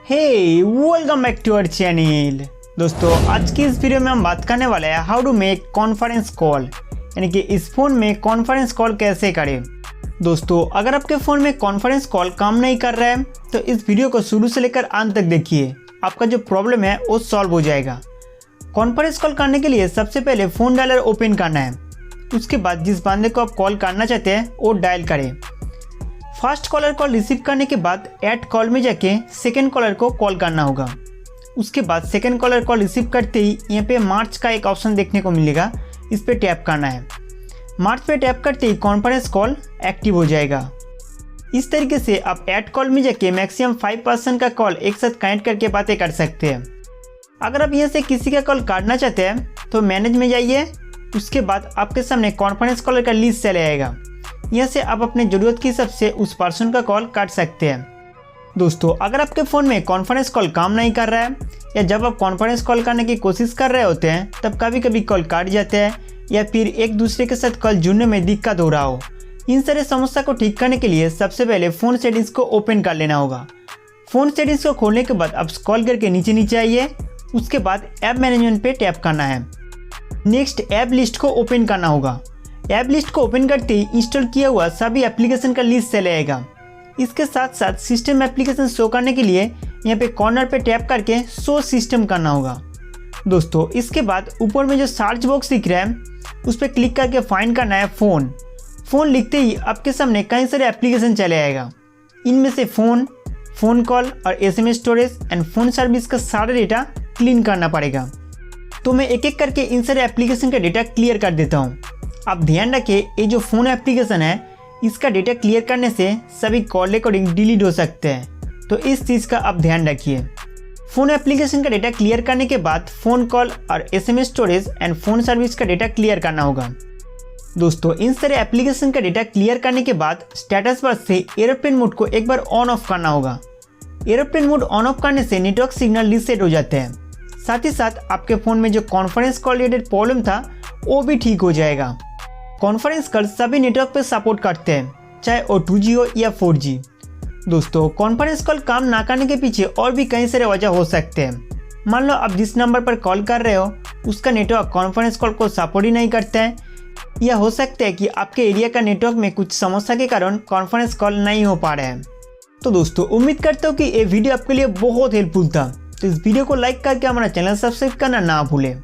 Welcome back to our channel. दोस्तों आज की इस वीडियो में हम बात करने वाले हैं how to make conference call, यानी कि इस फ़ोन में कॉन्फ्रेंस कॉल कैसे करें। दोस्तों अगर आपके फ़ोन में कॉन्फ्रेंस कॉल काम नहीं कर रहा है तो इस वीडियो को शुरू से लेकर अंत तक देखिए, आपका जो प्रॉब्लम है वो सॉल्व हो जाएगा। कॉन्फ्रेंस कॉल करने के लिए सबसे पहले फ़ोन डायलर ओपन करना है, उसके बाद जिस बंदे को आप कॉल करना चाहते हैं वो डायल करें। फर्स्ट कॉलर कॉल रिसीव करने के बाद ऐड कॉल में जाके सेकेंड कॉलर को कॉल करना होगा। उसके बाद सेकेंड कॉलर कॉल रिसीव करते ही यहाँ पे मार्च का एक ऑप्शन देखने को मिलेगा, इस पर टैप करना है। मार्च पे टैप करते ही कॉन्फ्रेंस कॉल एक्टिव हो जाएगा। इस तरीके से आप ऐड कॉल में जाके मैक्सिमम 5% का कॉल एक साथ कनेक्ट करके बातें कर सकते हैं। अगर आप यहाँ से किसी का कॉल काटना चाहते हैं तो मैनेज में जाइए, उसके बाद आपके सामने कॉन्फ्रेंस कॉलर का लिस्ट चले आएगा। यहाँ से आप अपने ज़रूरत के हिसाब से उस पर्सन का कॉल काट सकते हैं। दोस्तों अगर आपके फ़ोन में कॉन्फ्रेंस कॉल काम नहीं कर रहा है या जब आप कॉन्फ्रेंस कॉल करने की कोशिश कर रहे होते हैं तब कभी कभी कॉल काट जाते हैं या फिर एक दूसरे के साथ कॉल जुड़ने में दिक्कत हो रहा हो, इन सारे समस्या को ठीक करने के लिए सबसे पहले फ़ोन सेटिंग्स को ओपन कर लेना होगा। फ़ोन सेटिंग्स को खोलने के बाद आप स्क्रॉल करके नीचे आइए, उसके बाद ऐप मैनेजमेंट पे टैप करना है। नेक्स्ट ऐप लिस्ट को ओपन करना होगा। ऐप लिस्ट को ओपन करते ही इंस्टॉल किया हुआ सभी एप्लीकेशन का लिस्ट चले आएगा। इसके साथ साथ सिस्टम एप्लीकेशन शो करने के लिए यहाँ पे कॉर्नर पे टैप करके शो सिस्टम करना होगा। दोस्तों इसके बाद ऊपर में जो सर्च बॉक्स दिख रहा है उस पर क्लिक करके फाइंड करना है फ़ोन। फ़ोन लिखते ही आपके सामने कई सारे एप्लीकेशन चले आएगा। इनमें से फ़ोन कॉल और SMS storage and phone service का सारा डेटा क्लीन करना पड़ेगा। तो मैं एक एक करके इन सारे एप्लीकेशन का डेटा क्लियर कर देता हूँ। आप ध्यान रखिए ये जो फ़ोन एप्लीकेशन है इसका डेटा क्लियर करने से सभी कॉल रिकॉर्डिंग डिलीट हो सकते हैं, तो इस चीज़ का आप ध्यान रखिए। फ़ोन एप्लीकेशन का डेटा क्लियर करने के बाद फ़ोन कॉल और SMS storage and phone service का डेटा क्लियर करना होगा। दोस्तों इन सारे एप्लीकेशन का डेटा क्लियर करने के बाद स्टेटस बार से एरोप्लेन मोड को एक बार ऑन ऑफ करना होगा। एरोप्लेन मोड ऑन ऑफ करने से नेटवर्क सिग्नल रीसेट हो जाते हैं। साथ ही साथ आपके फ़ोन में जो कॉन्फ्रेंस कॉल रिलेटेड प्रॉब्लम था वो भी ठीक हो जाएगा। कॉन्फ्रेंस कॉल सभी नेटवर्क पे सपोर्ट करते हैं, चाहे वो 2G हो या 4G। दोस्तों कॉन्फ्रेंस कॉल काम ना करने के पीछे और भी कई सारे वजह हो सकते हैं। मान लो आप जिस नंबर पर कॉल कर रहे हो उसका नेटवर्क कॉन्फ्रेंस कॉल को सपोर्ट ही नहीं करते हैं, या हो सकता है कि आपके एरिया का नेटवर्क में कुछ समस्या के कारण कॉन्फ्रेंस कॉल नहीं हो पा रहे हैं। तो दोस्तों उम्मीद करता हूँ कि ये वीडियो आपके लिए बहुत हेल्पफुल था। तो इस वीडियो को लाइक करके हमारा चैनल सब्सक्राइब करना ना भूलें।